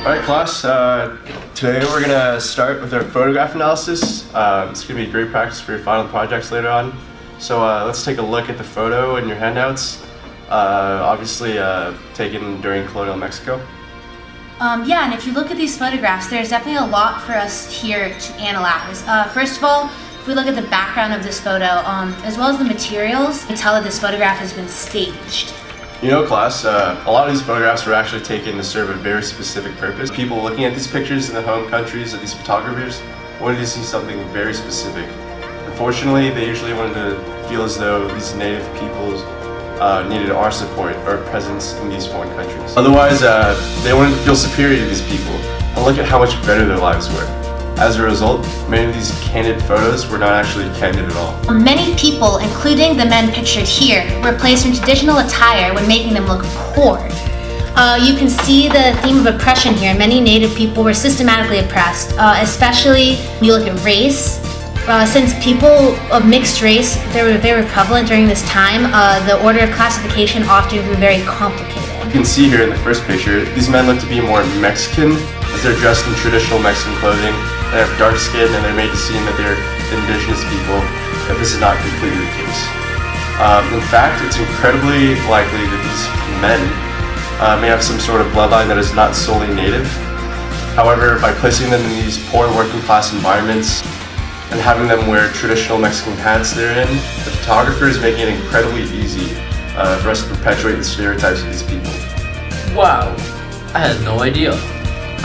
Alright class, today we're going to start with our photograph analysis. It's going to be great practice for your final projects later on. So let's take a look at the photo in your handouts, obviously taken during colonial Mexico. Yeah, and if you look at these photographs, there's definitely a lot for us here to analyze. First of all, if we look at the background of this photo, as well as the materials, you can tell that this photograph has been staged. You know, class, a lot of these photographs were actually taken to serve a very specific purpose. People looking at these pictures in the home countries of these photographers wanted to see something very specific. Unfortunately, they usually wanted to feel as though these native peoples needed our support, our presence in these foreign countries. Otherwise, they wanted to feel superior to these people and look at how much better their lives were. As a result, many of these candid photos were not actually candid at all. Many people, including the men pictured here, were placed in traditional attire when making them look poor. You can see the theme of oppression here. Many native people were systematically oppressed, especially when you look at race. Since people of mixed race, they were very prevalent during this time, the order of classification often grew very complicated. You can see here in the first picture, these men look to be more Mexican, as they're dressed in traditional Mexican clothing. They have dark skin and they're made to seem that they're indigenous people, if this is not completely the case. In fact, it's incredibly likely that these men may have some sort of bloodline that is not solely native. However, by placing them in these poor working class environments and having them wear traditional Mexican hats they're in, the photographer is making it incredibly easy for us to perpetuate the stereotypes of these people. Wow, I had no idea.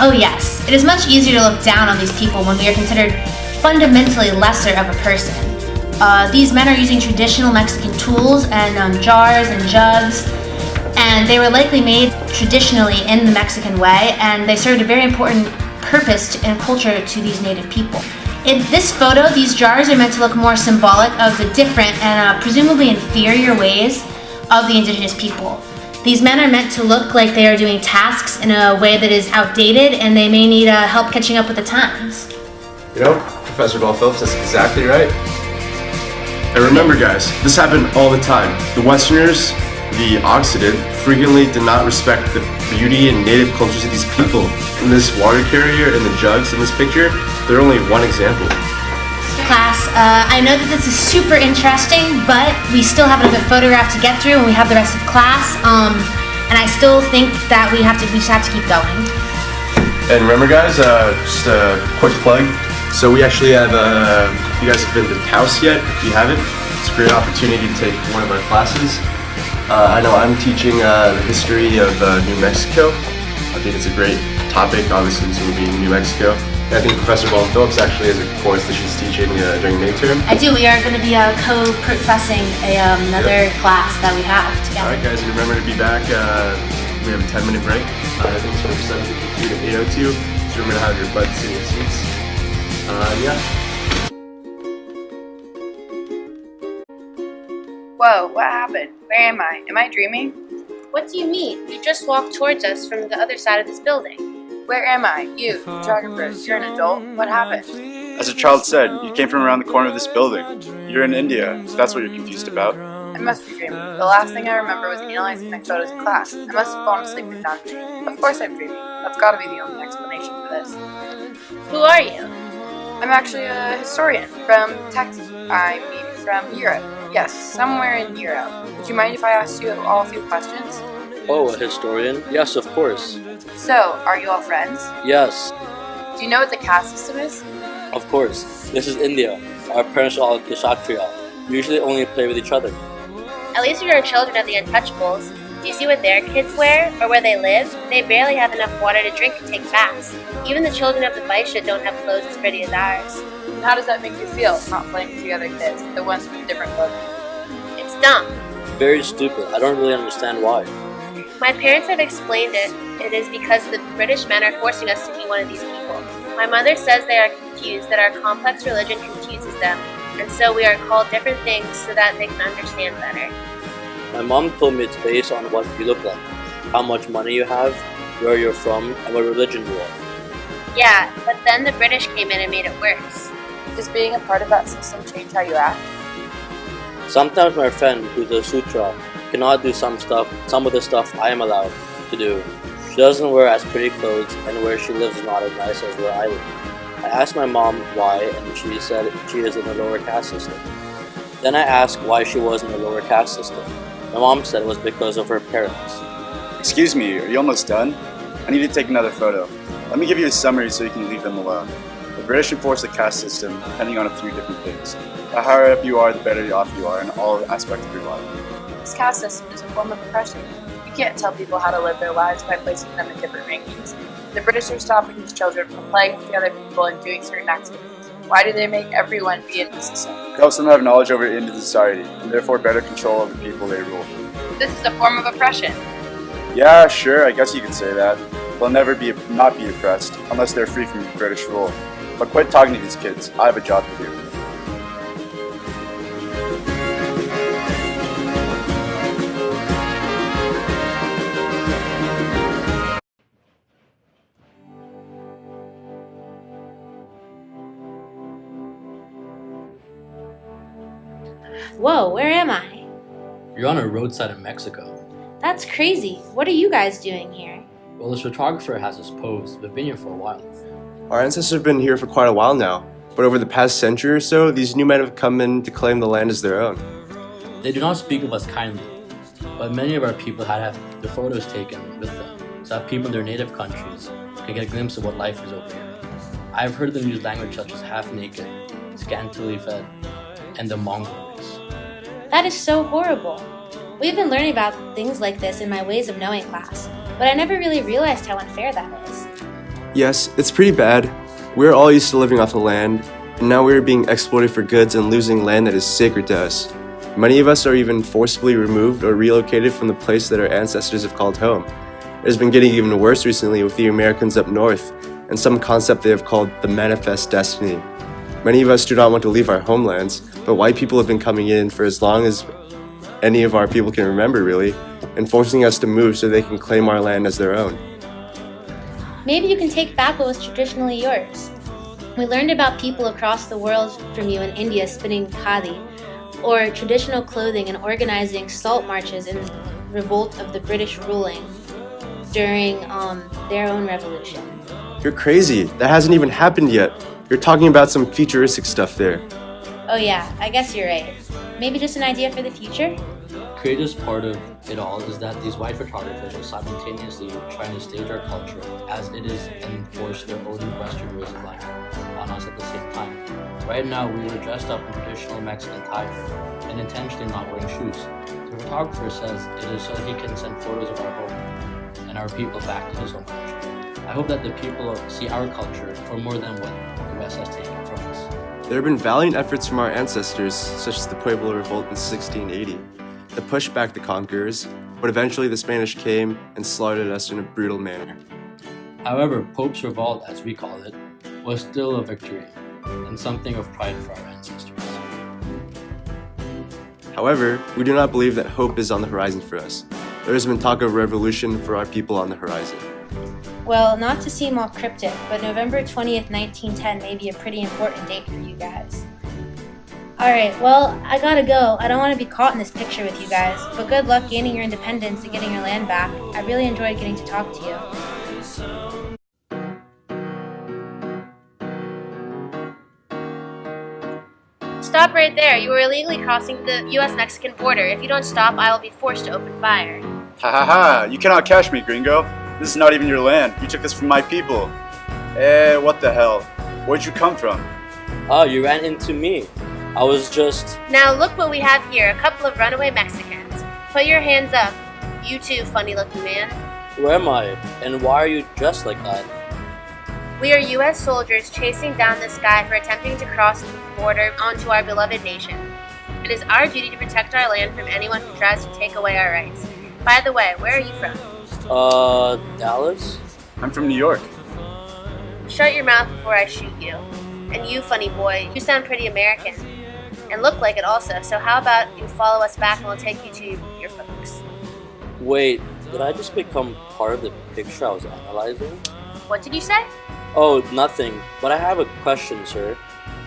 Oh yes, it is much easier to look down on these people when we are considered fundamentally lesser of a person. These men are using traditional Mexican tools and jars and jugs, and they were likely made traditionally in the Mexican way, and they served a very important purpose and culture to these native people. In this photo, these jars are meant to look more symbolic of the different and presumably inferior ways of the indigenous people. These men are meant to look like they are doing tasks in a way that is outdated, and they may need help catching up with the times. You know, Professor Ball Phillips is exactly right. And remember guys, this happened all the time. The Westerners, the Occident, frequently did not respect the beauty and native cultures of these people. In this water carrier and the jugs in this picture, they're only one example. Class, I know that this is super interesting, but we still have another photograph to get through and we have the rest of class, and I still think that we just have to keep going. And remember guys, just a quick plug, so we actually have, if you guys have been to Taos yet, if you haven't, it's a great opportunity to take one of our classes. I know I'm teaching the history of New Mexico. I think it's a great topic, obviously, since we'll be in New Mexico. I think Professor Ball Phillips actually has a course that she's teaching during May term. I do. We are going to be co-professing another class that we have together. Alright guys, and remember to be back. We have a 10-minute break. I think it's from 7:52 to 8:02. So remember to have your butts in your seats. Yeah. Whoa, what happened? Where am I? Am I dreaming? What do you mean? You just walked towards us from the other side of this building. Where am I? You, photographer, you're an adult. What happened? As a child said, you came from around the corner of this building. You're in India, so that's what you're confused about. I must be dreaming. The last thing I remember was analyzing my photos in class. I must have fallen asleep and found dreaming. Of course I'm dreaming. That's gotta be the only explanation for this. Who are you? I'm actually a historian from from Europe. Yes, somewhere in Europe. Would you mind if I asked you all a few questions? Oh, a historian? Yes, of course. So, are you all friends? Yes, Do you know what the caste system is? of course. This is India. Our parents are all Kshatriya. We usually only play with each other. At least we are children of the Untouchables. Do you see what their kids wear or where they live? They barely have enough water to drink and take baths. Even the children of the Vaishya don't have clothes as pretty as ours. And how does that make you feel, not playing with the other kids, the ones with different clothing? It's dumb. Very stupid. I don't really understand why. My parents have explained it. It is because the British men are forcing us to be one of these people. My mother says they are confused, that our complex religion confuses them, and so we are called different things so that they can understand better. My mom told me it's based on what you look like, how much money you have, where you're from, and what religion you are. Yeah, but then the British came in and made it worse. Does being a part of that system change how you act? Sometimes my friend, who's a sutra, cannot do some of the stuff I am allowed to do. doesn't wear as pretty clothes, and where she lives is not as nice as where I live. I asked my mom why, and she said she is in a lower caste system. Then I asked why she was in a lower caste system. My mom said it was because of her parents. Excuse me, are you almost done? I need to take another photo. Let me give you a summary so you can leave them alone. The British enforce the caste system depending on a few different things. The higher up you are, the better off you are in all aspects of your life. This caste system is a form of oppression. You can't tell people how to live their lives by placing them in different rankings. The British are stopping these children from playing with the other people and doing certain activities. Why do they make everyone be in the system? It helps them have knowledge over Indian society, and therefore better control of the people they rule. This is a form of oppression. Yeah, sure, I guess you could say that. They'll never not be oppressed, unless they're free from British rule. But quit talking to these kids. I have a job to do. Whoa, where am I? You're on a roadside in Mexico. That's crazy. What are you guys doing here? Well, this photographer has us posed. We've been here for a while. Our ancestors have been here for quite a while now, but over the past century or so, these new men have come in to claim the land as their own. They do not speak of us kindly, but many of our people had to have their photos taken with them, so that people in their native countries can get a glimpse of what life is over here. I have heard them use language such as half-naked, scantily fed, and the Mongol race. That is so horrible. We've been learning about things like this in my Ways of Knowing class, but I never really realized how unfair that is. Yes, it's pretty bad. We're all used to living off the land, and now we're being exploited for goods and losing land that is sacred to us. Many of us are even forcibly removed or relocated from the place that our ancestors have called home. It has been getting even worse recently with the Americans up north, and some concept they have called the Manifest Destiny. Many of us do not want to leave our homelands, but white people have been coming in for as long as any of our people can remember, really, and forcing us to move so they can claim our land as their own. Maybe you can take back what was traditionally yours. We learned about people across the world from you in India spinning khadi, or traditional clothing and organizing salt marches in the revolt of the British ruling during their own revolution. You're crazy. That hasn't even happened yet. You're talking about some futuristic stuff there. Oh yeah, I guess you're right. Maybe just an idea for the future? The craziest part of it all is that these white photographers are simultaneously trying to stage our culture as it is and enforce their own Western ways of life on us at the same time. Right now, we were dressed up in traditional Mexican attire and intentionally not wearing shoes. The photographer says it is so he can send photos of our home and our people back to his home country. I hope that the people see our culture for more than what the West has taken from us. There have been valiant efforts from our ancestors, such as the Pueblo Revolt in 1680, to push back the conquerors, but eventually the Spanish came and slaughtered us in a brutal manner. However, Pope's Revolt, as we call it, was still a victory and something of pride for our ancestors. However, we do not believe that hope is on the horizon for us. There has been talk of revolution for our people on the horizon. Well, not to seem all cryptic, but November 20th, 1910 may be a pretty important date for you guys. Alright, well, I gotta go. I don't want to be caught in this picture with you guys, but good luck gaining your independence and getting your land back. I really enjoyed getting to talk to you. Stop right there. You are illegally crossing the US-Mexican border. If you don't stop, I will be forced to open fire. Ha ha ha! You cannot catch me, gringo! This is not even your land. You took this from my people. What the hell? Where'd you come from? Oh, you ran into me. I was just... Now look what we have here, a couple of runaway Mexicans. Put your hands up. You too, funny-looking man. Where am I? And why are you dressed like that? We are U.S. soldiers chasing down this guy for attempting to cross the border onto our beloved nation. It is our duty to protect our land from anyone who tries to take away our rights. By the way, where are you from? Dallas? I'm from New York. Shut your mouth before I shoot you. And you, funny boy, you sound pretty American. And look like it also, so how about you follow us back and we'll take you to your folks. Wait, did I just become part of the picture I was analyzing? What did you say? Oh, nothing. But I have a question, sir.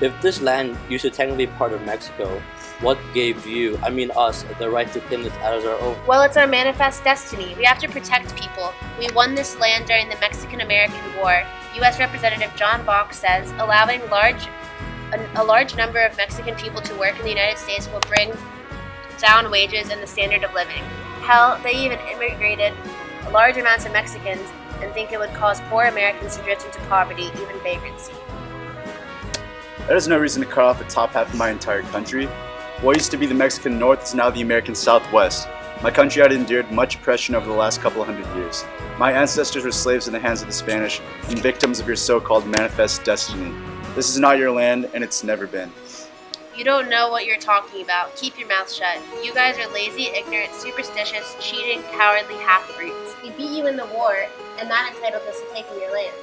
If this land used to technically be part of Mexico, what gave you, us, the right to claim this as our own? Well, it's our manifest destiny. We have to protect people. We won this land during the Mexican-American War. U.S. Representative John Bach says allowing a large number of Mexican people to work in the United States will bring down wages and the standard of living. Hell, they even immigrated large amounts of Mexicans and think it would cause poor Americans to drift into poverty, even vagrancy. That is no reason to cut off the top half of my entire country. What used to be the Mexican North is now the American Southwest. My country had endured much oppression over the last couple of hundred years. My ancestors were slaves in the hands of the Spanish and victims of your so-called manifest destiny. This is not your land, and it's never been. You don't know what you're talking about. Keep your mouth shut. You guys are lazy, ignorant, superstitious, cheating, cowardly half-breeds. We beat you in the war, and that entitled us to taking your land.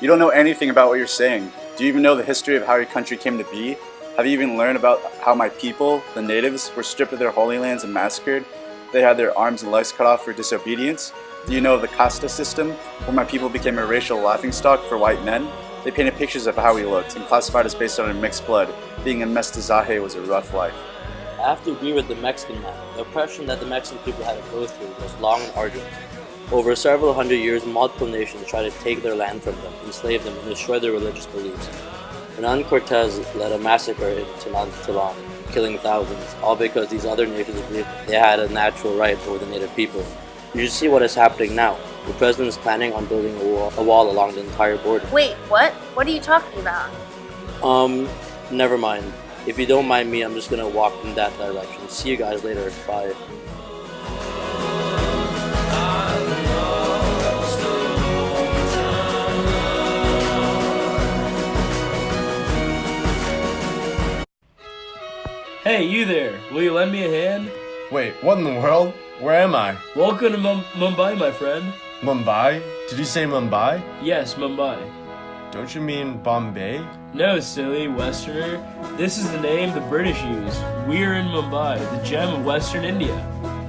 You don't know anything about what you're saying. Do you even know the history of how your country came to be? Have you even learned about how my people, the natives, were stripped of their holy lands and massacred? They had their arms and legs cut off for disobedience? Do you know of the casta system, where my people became a racial laughingstock for white men? They painted pictures of how we looked and classified us based on our mixed blood. Being a mestizaje was a rough life. I have to agree with the Mexican man. The oppression that the Mexican people had to go through was long and arduous. Over several hundred years, multiple nations tried to take their land from them, enslave them, and destroy their religious beliefs. Hernan Cortez led a massacre in Tenochtitlan, killing thousands, all because these other nations believed they had a natural right over the native people. You should see what is happening now. The president is planning on building a wall along the entire border. Wait, what? What are you talking about? Never mind. If you don't mind me, I'm just gonna walk in that direction. See you guys later. Bye. Hey, you there! Will you lend me a hand? Wait, what in the world? Where am I? Welcome to Mumbai, my friend. Mumbai? Did you say Mumbai? Yes, Mumbai. Don't you mean Bombay? No, silly Westerner. This is the name the British use. We're in Mumbai, the gem of Western India.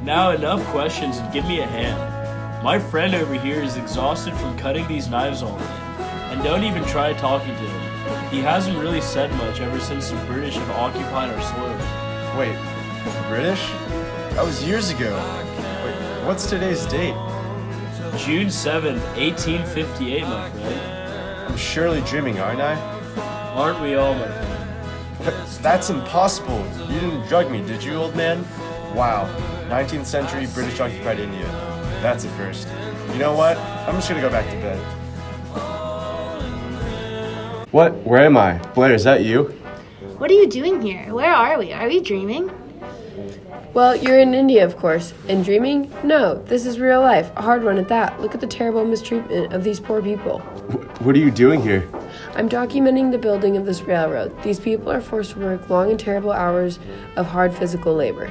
Now enough questions and give me a hand. My friend over here is exhausted from cutting these knives all day. And don't even try talking to him. He hasn't really said much ever since the British have occupied our soil. Wait, the British? That was years ago. Wait, what's today's date? June 7th, 1858, my friend. I'm surely dreaming, aren't I? Aren't we all, my friend? That's impossible. You didn't drug me, did you, old man? Wow, 19th century British occupied India. That's a first. You know what? I'm just gonna go back to bed. What? Where am I? Blair, is that you? What are you doing here? Where are we? Are we dreaming? Well, you're in India, of course. And dreaming? No, this is real life. A hard one at that. Look at the terrible mistreatment of these poor people. What are you doing here? I'm documenting the building of this railroad. These people are forced to work long and terrible hours of hard physical labor.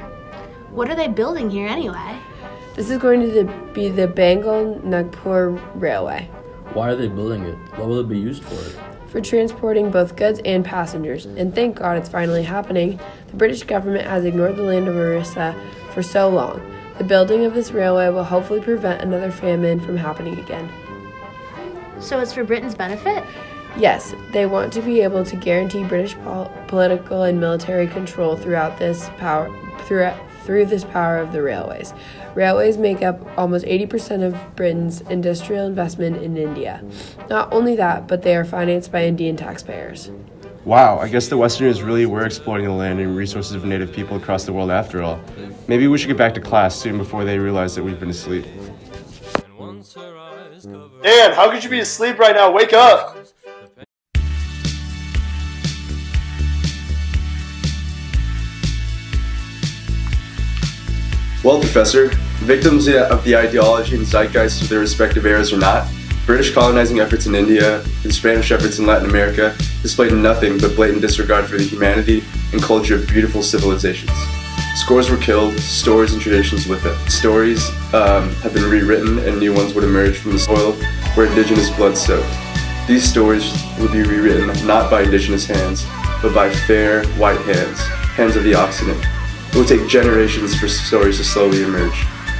What are they building here anyway? This is going to be the Bengal-Nagpur Railway. Why are they building it? What will it be used for? For transporting both goods and passengers, and thank God it's finally happening. The British government has ignored the land of Orissa for so long. The building of this railway will hopefully prevent another famine from happening again. So it's for Britain's benefit? Yes, they want to be able to guarantee British political and military control through this power of the railways. Railways make up almost 80% of Britain's industrial investment in India. Not only that, but they are financed by Indian taxpayers. Wow, I guess the Westerners really were exploiting the land and resources of native people across the world after all. Maybe we should get back to class soon before they realize that we've been asleep. Dan, how could you be asleep right now? Wake up! Well, Professor, victims of the ideology and zeitgeist of their respective eras or not, British colonizing efforts in India and Spanish efforts in Latin America displayed nothing but blatant disregard for the humanity and culture of beautiful civilizations. Scores were killed, stories and traditions with it. Stories have been rewritten and new ones would emerge from the soil where indigenous blood soaked. These stories would be rewritten not by indigenous hands, but by fair, white hands of the Occident. It would take generations for stories to slowly emerge,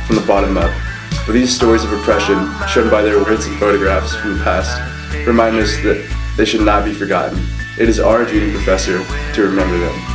from the bottom up. But these stories of oppression, shown by their words and photographs from the past, remind us that They should not be forgotten. It is our duty, Professor, to remember them.